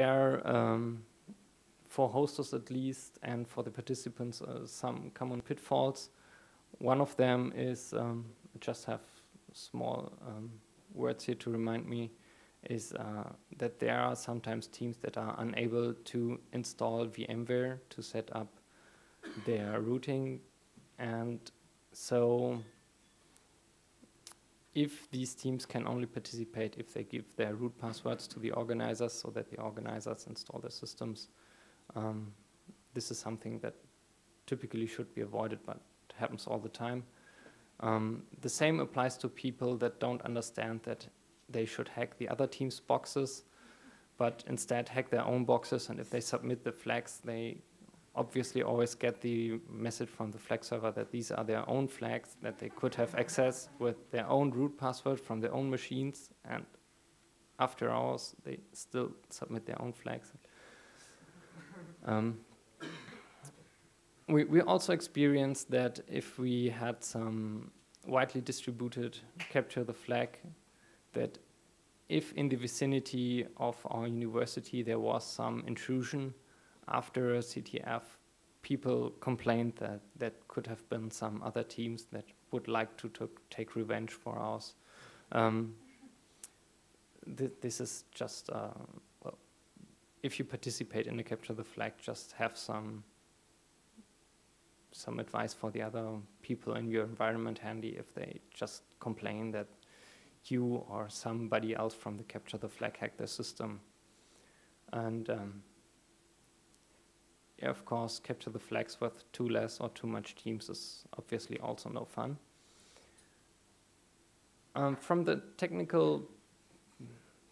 there are, for hosters at least, and for the participants, some common pitfalls. One of them is, just have small words here to remind me, is that there are sometimes teams that are unable to install VMware to set up their routing. And so if these teams can only participate if they give their root passwords to the organizers so that the organizers install their systems, this is something that typically should be avoided, but it happens all the time. The same applies to people that don't understand that they should hack the other team's boxes, but instead hack their own boxes, and if they submit the flags, they obviously always get the message from the flag server that these are their own flags, that they could have access with their own root password from their own machines, and after hours, they still submit their own flags. We also experienced that if we had some widely distributed capture the flag, that if in the vicinity of our university there was some intrusion after a CTF, people complained that that could have been some other teams that would like to take revenge for ours. This is just, well, if you participate in the capture the flag, just have some advice for the other people in your environment handy if they just complain that you or somebody else from the capture the flag hacked their system. And yeah, of course, capture the flags with too less or too much teams is obviously also no fun. From the technical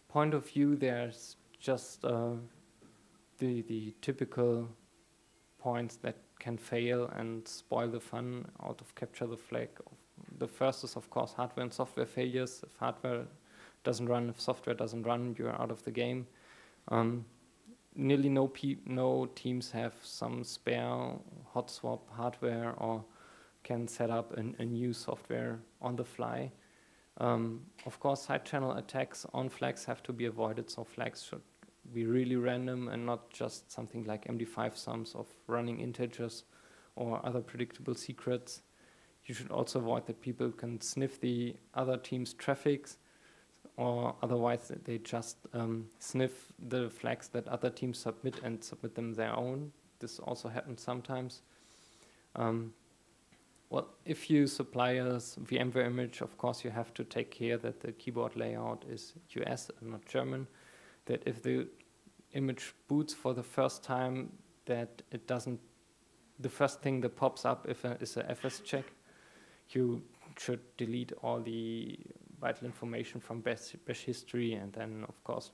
point of view, there's just the typical points that can fail and spoil the fun out of capture the flag. The first is, of course, hardware and software failures. If hardware doesn't run, if software doesn't run, you're out of the game. Nearly no teams have some spare hot swap hardware or can set up a new software on the fly. Of course, side channel attacks on flags have to be avoided, so flags should be really random and not just something like MD5 sums of running integers or other predictable secrets. You should also avoid that people can sniff the other team's traffics, or otherwise they just sniff the flags that other teams submit and submit them their own. This also happens sometimes. Well, if you supply a VMware image, of course you have to take care that the keyboard layout is US and not German, that if the image boots for the first time, that it doesn't, the first thing that pops up is a FS check. You should delete all the vital information from bash history, and then of course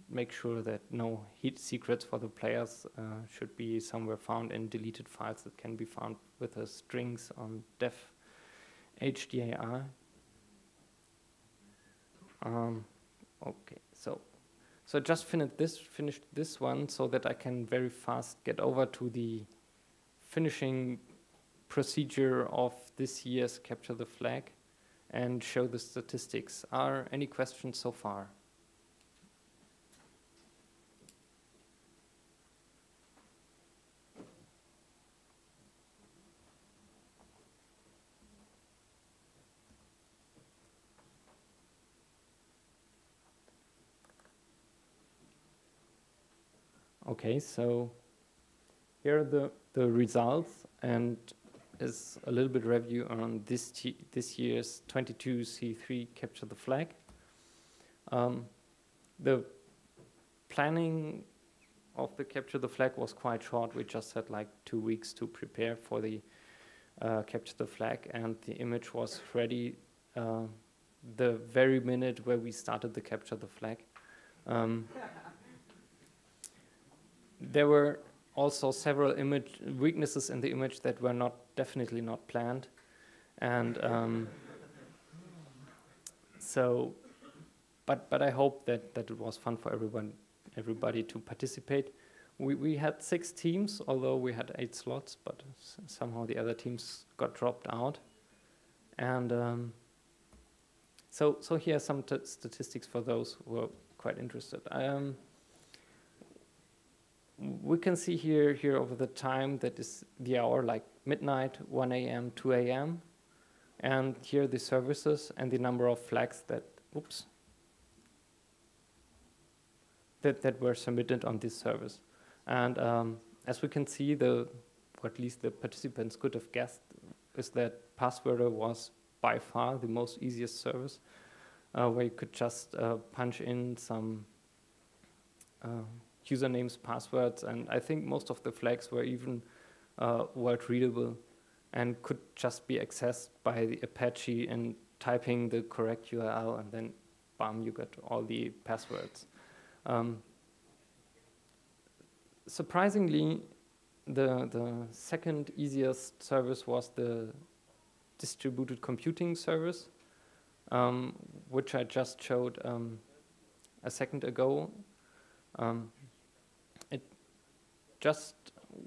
make sure that no heat secrets for the players should be somewhere found in deleted files that can be found with the strings on def HDAR. Okay, so just finished this one so that I can very fast get over to the finishing procedure of this year's Capture the Flag and show the statistics. Are any questions so far? Okay, so here are the results, and is a little bit review on this year's 22C3 Capture the Flag. The planning of the Capture the Flag was quite short. We just had like 2 weeks to prepare for the Capture the Flag, and the image was ready the very minute where we started the Capture the Flag. There were also several weaknesses in the image that were definitely not planned, and so, but I hope that it was fun for everybody to participate. We had 6 teams, although we had 8 slots, but somehow the other teams got dropped out, and so here are some statistics for those who are quite interested. we can see here over the time that is the hour, like midnight, 1 a.m., 2 a.m., and here the services and the number of flags that, oops, that were submitted on this service. And as we can see, or at least the participants could have guessed, is that Passwordr was by far the most easiest service, where you could just punch in some usernames, passwords, and I think most of the flags were even word readable and could just be accessed by the Apache and typing the correct URL, and then bam, you got all the passwords. Surprisingly, the second easiest service was the distributed computing service, which I just showed a second ago. It just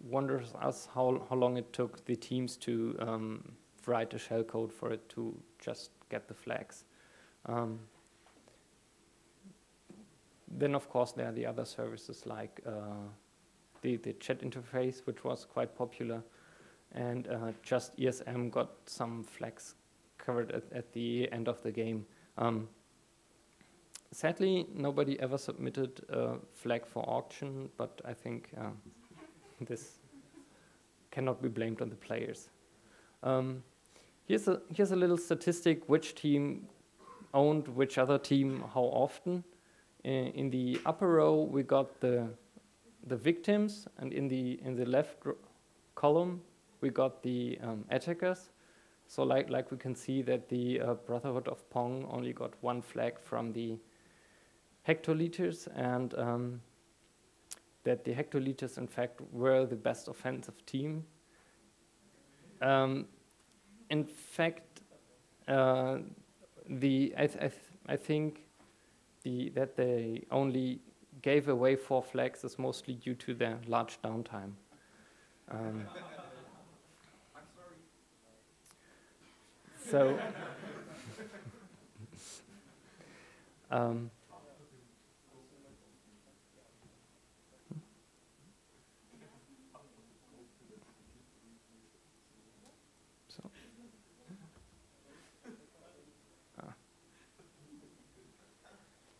wonders us how long it took the teams to write a shellcode for it to just get the flags. Then, of course, there are the other services like the chat interface, which was quite popular, and just ESM got some flags covered at the end of the game. Sadly, nobody ever submitted a flag for auction, but I think this cannot be blamed on the players. Here's a little statistic: which team owned which other team, how often. In the upper row, we got the victims, and in the left column, we got the attackers. So like we can see that the Brotherhood of Pong only got one flag from the hectoliters, and that the hectoliters, in fact, were the best offensive team. In fact, I think that they only gave away 4 flags is mostly due to their large downtime. I'm sorry. So,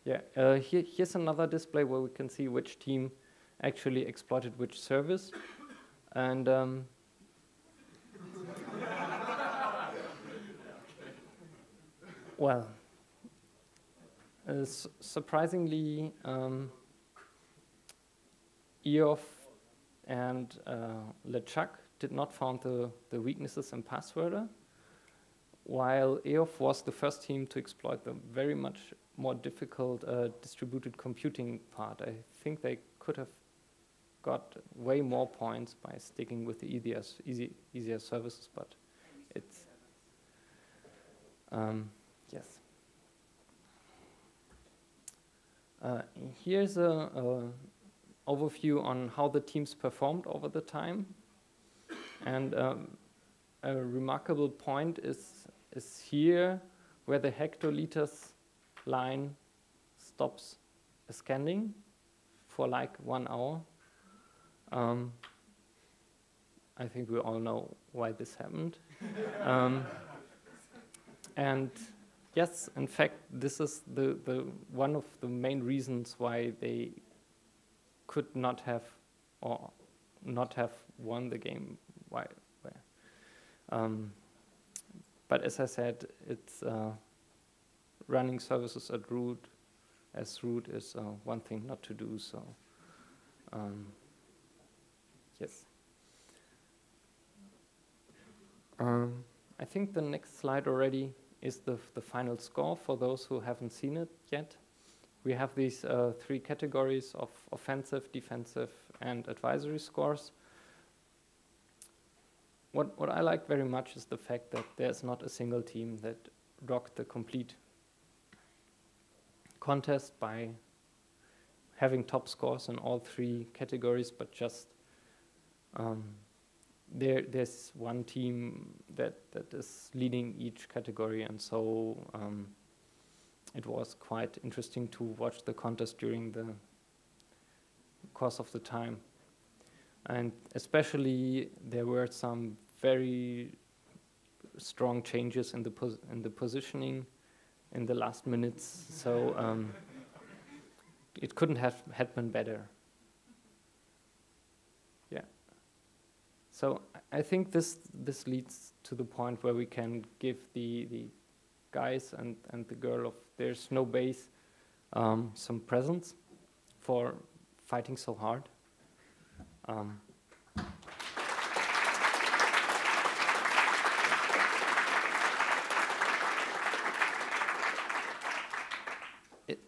yeah, here's another display where we can see which team actually exploited which service. And well, surprisingly, EOF and LeChuck did not found the weaknesses in Passwordr, while EOF was the first team to exploit the very much more difficult distributed computing part. I think they could have got way more points by sticking with the easier services, but it's yes. Here's a overview on how the teams performed over the time, and a remarkable point is here where the hectoliters line stops scanning for like 1 hour. I think we all know why this happened. And yes, in fact, this is the one of the main reasons why they could not have won the game. But as I said, it's running services as root is one thing not to do. So yes. I think the next slide already is the final score for those who haven't seen it yet. We have these 3 categories of offensive, defensive, and advisory scores. What I like very much is the fact that there's not a single team that rocked the complete contest by having top scores in all 3 categories, but just there's one team that is leading each category, and so it was quite interesting to watch the contest during the course of the time. And especially there were some very strong changes in the positioning in the last minutes, so it couldn't have been better. Yeah. So I think this leads to the point where we can give the guys and the girl of There's No Base some presents for fighting so hard.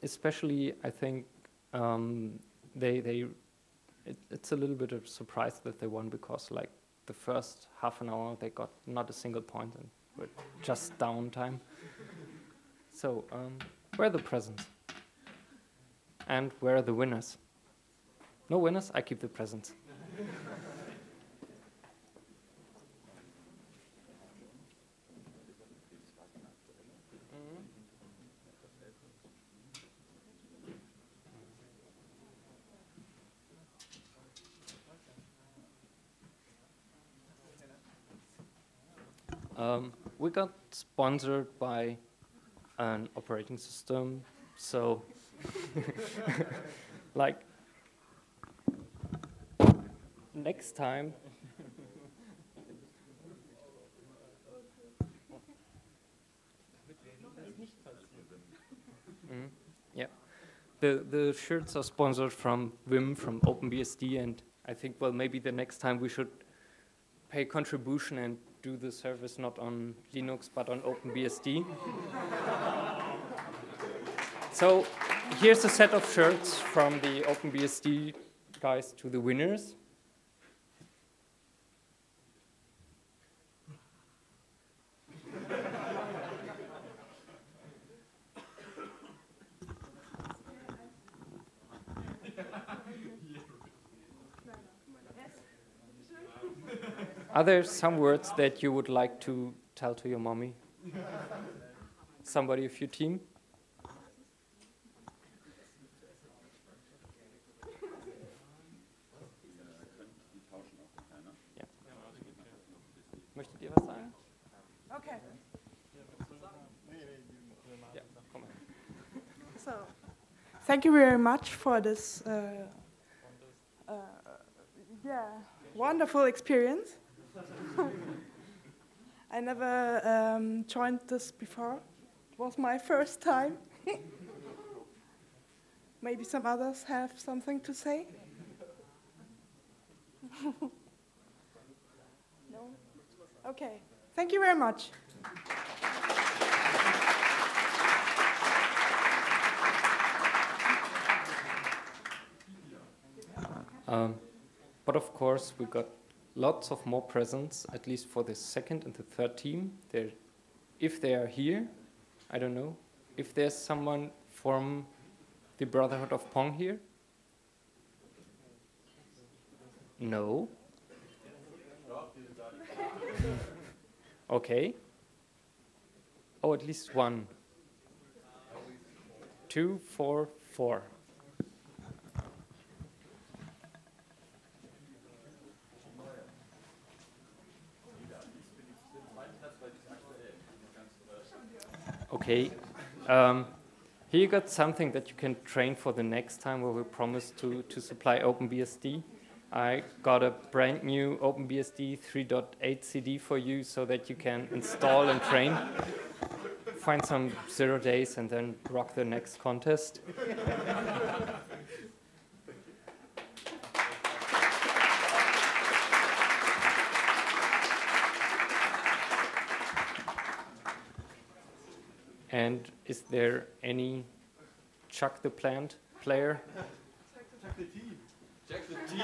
Especially, I think it's a little bit of a surprise that they won, because like the first half an hour they got not a single point and were just downtime. So where are the presents? And where are the winners? No winners? I keep the presents. We got sponsored by an operating system, so like next time yeah, the shirts are sponsored from Wim from OpenBSD, and I think, well, maybe the next time we should pay contribution and do the service not on Linux but on OpenBSD. So here's a set of shirts from the OpenBSD guys to the winners. Are there some words that you would like to tell to your mommy? Somebody of your team? Ja. Möchtet ihr was sagen? Okay. Ja, komm mal. So, thank you very much for this wonderful experience. I never joined this before. It was my first time. Maybe some others have something to say? No? Okay. Thank you very much. But of course, we got lots of more presents, at least for the second and the third team. If they are here, I don't know. If there's someone from the Brotherhood of Pong here? No? Okay. Oh, at least one. 2, 4, 4. Okay, here you got something that you can train for the next time where we promise to supply OpenBSD. I got a brand new OpenBSD 3.8 CD for you so that you can install and train. Find some 0 days and then rock the next contest. And is there any Chuck the Plant player? Check the team. Check the team.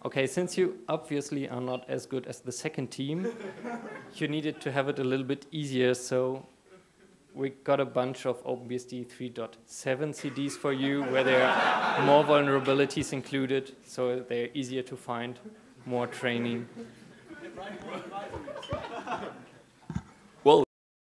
Okay, since you obviously are not as good as the second team, you needed to have it a little bit easier, so we got a bunch of OpenBSD 3.7 CDs for you, where there are more vulnerabilities included, so they're easier to find, more training.